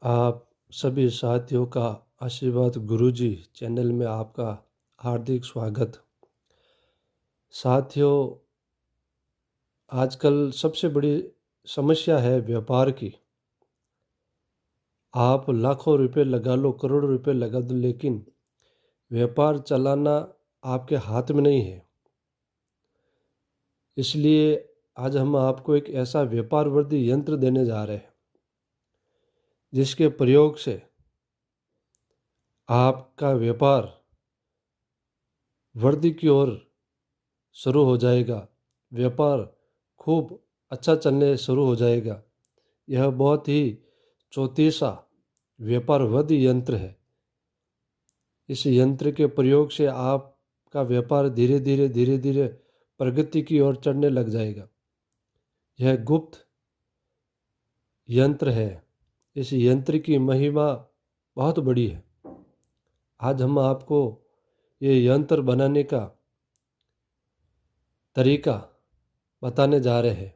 आप सभी साथियों का आशीर्वाद गुरुजी चैनल में आपका हार्दिक स्वागत। साथियों, आजकल सबसे बड़ी समस्या है व्यापार की। आप लाखों रुपए लगा लो, करोड़ों रुपए लगा दो, लेकिन व्यापार चलाना आपके हाथ में नहीं है। इसलिए आज हम आपको एक ऐसा व्यापार वर्धी यंत्र देने जा रहे हैं जिसके प्रयोग से आपका व्यापार वृद्धि की ओर शुरू हो जाएगा। व्यापार खूब अच्छा चलने शुरू हो जाएगा। यह बहुत ही चौतीसा व्यापार वृद्धि यंत्र है। इस यंत्र के प्रयोग से आपका व्यापार धीरे धीरे प्रगति की ओर चढ़ने लग जाएगा। यह गुप्त यंत्र है। इस यंत्र की महिमा बहुत बड़ी है। आज हम आपको ये यंत्र बनाने का तरीका बताने जा रहे हैं।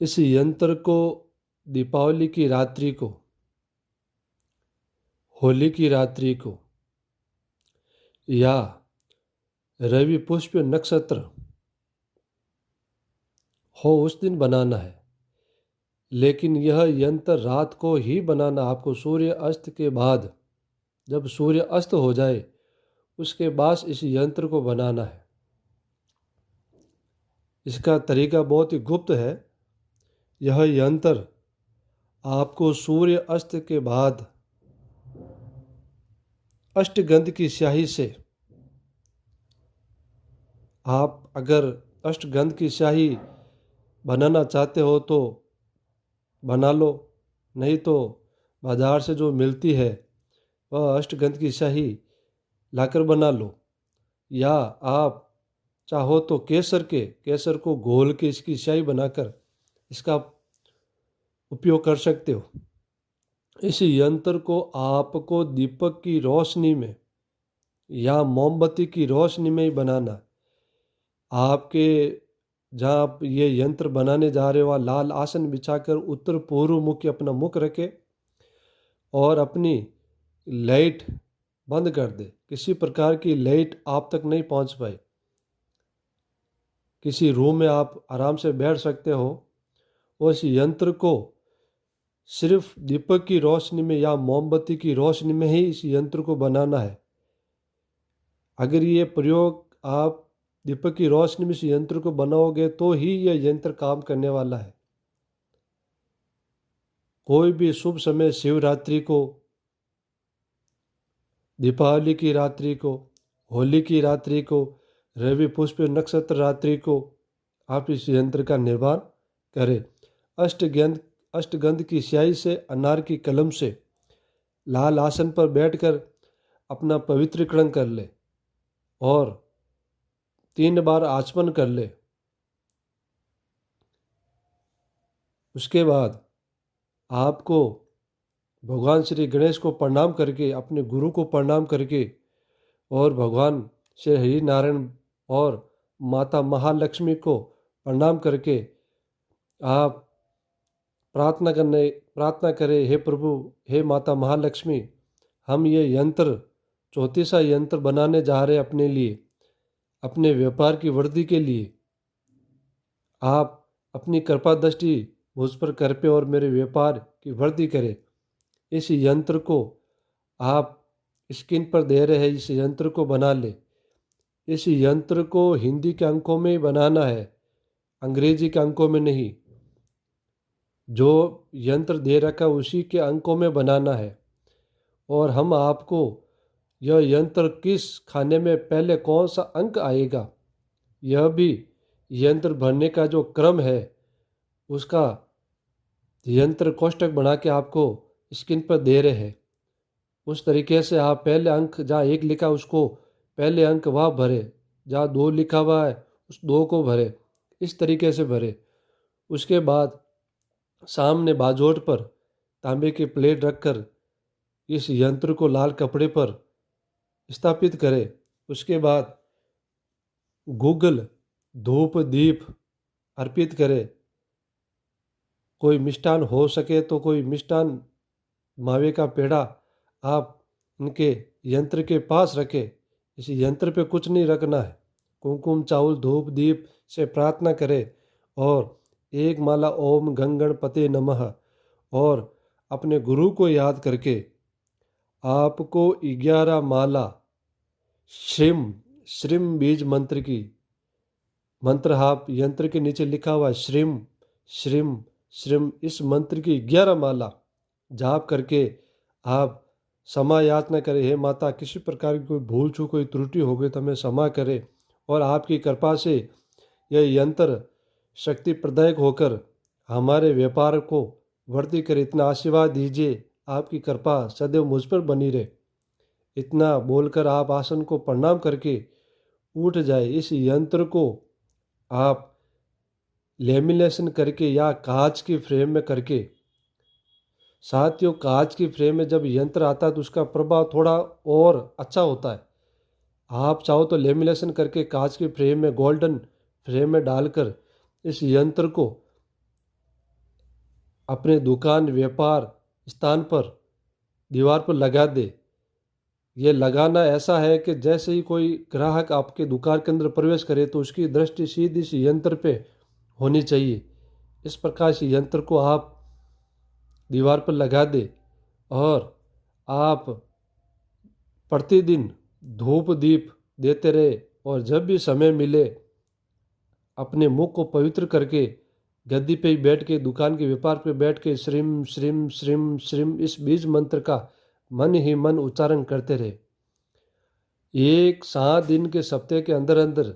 इस यंत्र को दीपावली की रात्रि को, होली की रात्रि को या रवि पुष्प नक्षत्र हो उस दिन बनाना है। लेकिन यह यंत्र रात को ही बनाना, आपको सूर्य अस्त के बाद, जब सूर्य अस्त हो जाए उसके बाद इस यंत्र को बनाना है। इसका तरीका बहुत ही गुप्त है। यह यंत्र आपको सूर्य अस्त के बाद अष्टगंध की स्याही से, आप अगर अष्टगंध की स्याही बनाना चाहते हो तो बना लो, नहीं तो बाज़ार से जो मिलती है वह अष्टगंध की स्याही लाकर बना लो। या आप चाहो तो केसर को घोल के इसकी स्याही बनाकर इसका उपयोग कर सकते हो। इस यंत्र को आपको दीपक की रोशनी में या मोमबत्ती की रोशनी में ही बनाना। आपके जहाँ आप ये यंत्र बनाने जा रहे हो वहाँ लाल आसन बिछाकर उत्तर पूर्व मुखी अपना मुख रखे और अपनी लाइट बंद कर दे। किसी प्रकार की लाइट आप तक नहीं पहुँच पाए। किसी रूम में आप आराम से बैठ सकते हो और इस यंत्र को सिर्फ दीपक की रोशनी में या मोमबत्ती की रोशनी में ही इस यंत्र को बनाना है। अगर ये प्रयोग आप दीपक की रोशनी में इस यंत्र को बनाओगे तो ही यह यंत्र काम करने वाला है। कोई भी शुभ समय, शिवरात्रि को, दीपावली की रात्रि को, होली की रात्रि को, रवि पुष्प नक्षत्र रात्रि को आप इस यंत्र का निर्माण करें। अष्टगंध की स्याही से, अनार की कलम से लाल आसन पर बैठकर अपना पवित्रीकरण कर ले और 3 बार आचमन कर ले। उसके बाद आपको भगवान श्री गणेश को प्रणाम करके, अपने गुरु को प्रणाम करके और भगवान श्री हरि नारायण और माता महालक्ष्मी को प्रणाम करके आप प्रार्थना करें, हे प्रभु, हे माता महालक्ष्मी, हम ये यंत्र, चौतीसा यंत्र बनाने जा रहे हैं अपने लिए, अपने व्यापार की वृद्धि के लिए। आप अपनी कृपा दृष्टि मुझ पर कर पे और मेरे व्यापार की वृद्धि करें। इस यंत्र को आप स्क्रीन पर दे रहे हैं, इस यंत्र को बना ले। इस यंत्र को हिंदी के अंकों में ही बनाना है, अंग्रेजी के अंकों में नहीं। जो यंत्र दे रखा उसी के अंकों में बनाना है। और हम आपको यह यंत्र किस खाने में पहले कौन सा अंक आएगा, यह भी यंत्र भरने का जो क्रम है उसका यंत्र कोष्ठक बना के आपको स्क्रीन पर दे रहे हैं। उस तरीके से आप पहले अंक, जहाँ 1 लिखा उसको पहले अंक वह भरे, जहाँ 2 लिखा हुआ है उस 2 को भरे, इस तरीके से भरे। उसके बाद सामने बाजोट पर तांबे की प्लेट रखकर इस यंत्र को लाल कपड़े पर स्थापित करें। उसके बाद गूगल धूप दीप अर्पित करें। कोई मिष्ठान हो सके तो कोई मिष्ठान मावे का पेड़ा आप इनके यंत्र के पास रखें। इस यंत्र पे कुछ नहीं रखना है। कुमकुम चावल धूप दीप से प्रार्थना करें और एक माला ओम गंगणपते नमः और अपने गुरु को याद करके आपको 11 माला श्रीम श्रीम बीज मंत्र की मंत्र आप यंत्र के नीचे लिखा हुआ श्रीम श्रीम श्रीम इस मंत्र की 11 माला जाप करके आप क्षमा याचना करें। हे माता, किसी प्रकार की कोई भूल चूक कोई त्रुटि हो गई तो हमें क्षमा करें और आपकी कृपा से यह यंत्र शक्ति प्रदायक होकर हमारे व्यापार को वृद्धि करे। इतना आशीर्वाद दीजिए, आपकी कृपा सदैव मुझ पर बनी रहे। इतना बोलकर आप आसन को प्रणाम करके उठ जाए। इस यंत्र को आप लेमिनेशन करके या कांच की फ्रेम में करके, साथियों कांच की फ्रेम में जब यंत्र आता है तो उसका प्रभाव थोड़ा और अच्छा होता है। आप चाहो तो लेमिनेशन करके कांच की फ्रेम में गोल्डन फ्रेम में डालकर इस यंत्र को अपने दुकान व्यापार स्थान पर दीवार पर लगा दे। ये लगाना ऐसा है कि जैसे ही कोई ग्राहक आपके दुकान के अंदर प्रवेश करे तो उसकी दृष्टि सीधी इस यंत्र पे होनी चाहिए। इस प्रकार से यंत्र को आप दीवार पर लगा दे और आप प्रतिदिन धूप दीप देते रहे और जब भी समय मिले अपने मुख को पवित्र करके गद्दी पे ही बैठ के दुकान के व्यापार पे बैठ के श्रीम श्रीम श्रीम श्रीम इस बीज मंत्र का मन ही मन उच्चारण करते रहे। 7 दिन के सप्ताह के अंदर अंदर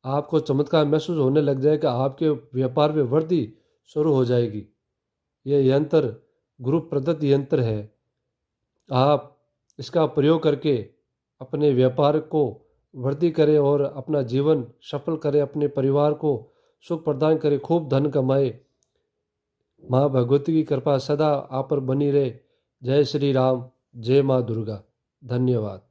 आपको चमत्कार महसूस होने लग जाएगा। आपके व्यापार में वृद्धि शुरू हो जाएगी। यह यंत्र गुरु प्रदत्त यंत्र है। आप इसका प्रयोग करके अपने व्यापार को वृद्धि करें और अपना जीवन सफल करें, अपने परिवार को सुख प्रदान करें, खूब धन कमाए। माँ भगवती की कृपा सदा आप पर बनी रहे। जय श्री राम, जय माँ दुर्गा। धन्यवाद।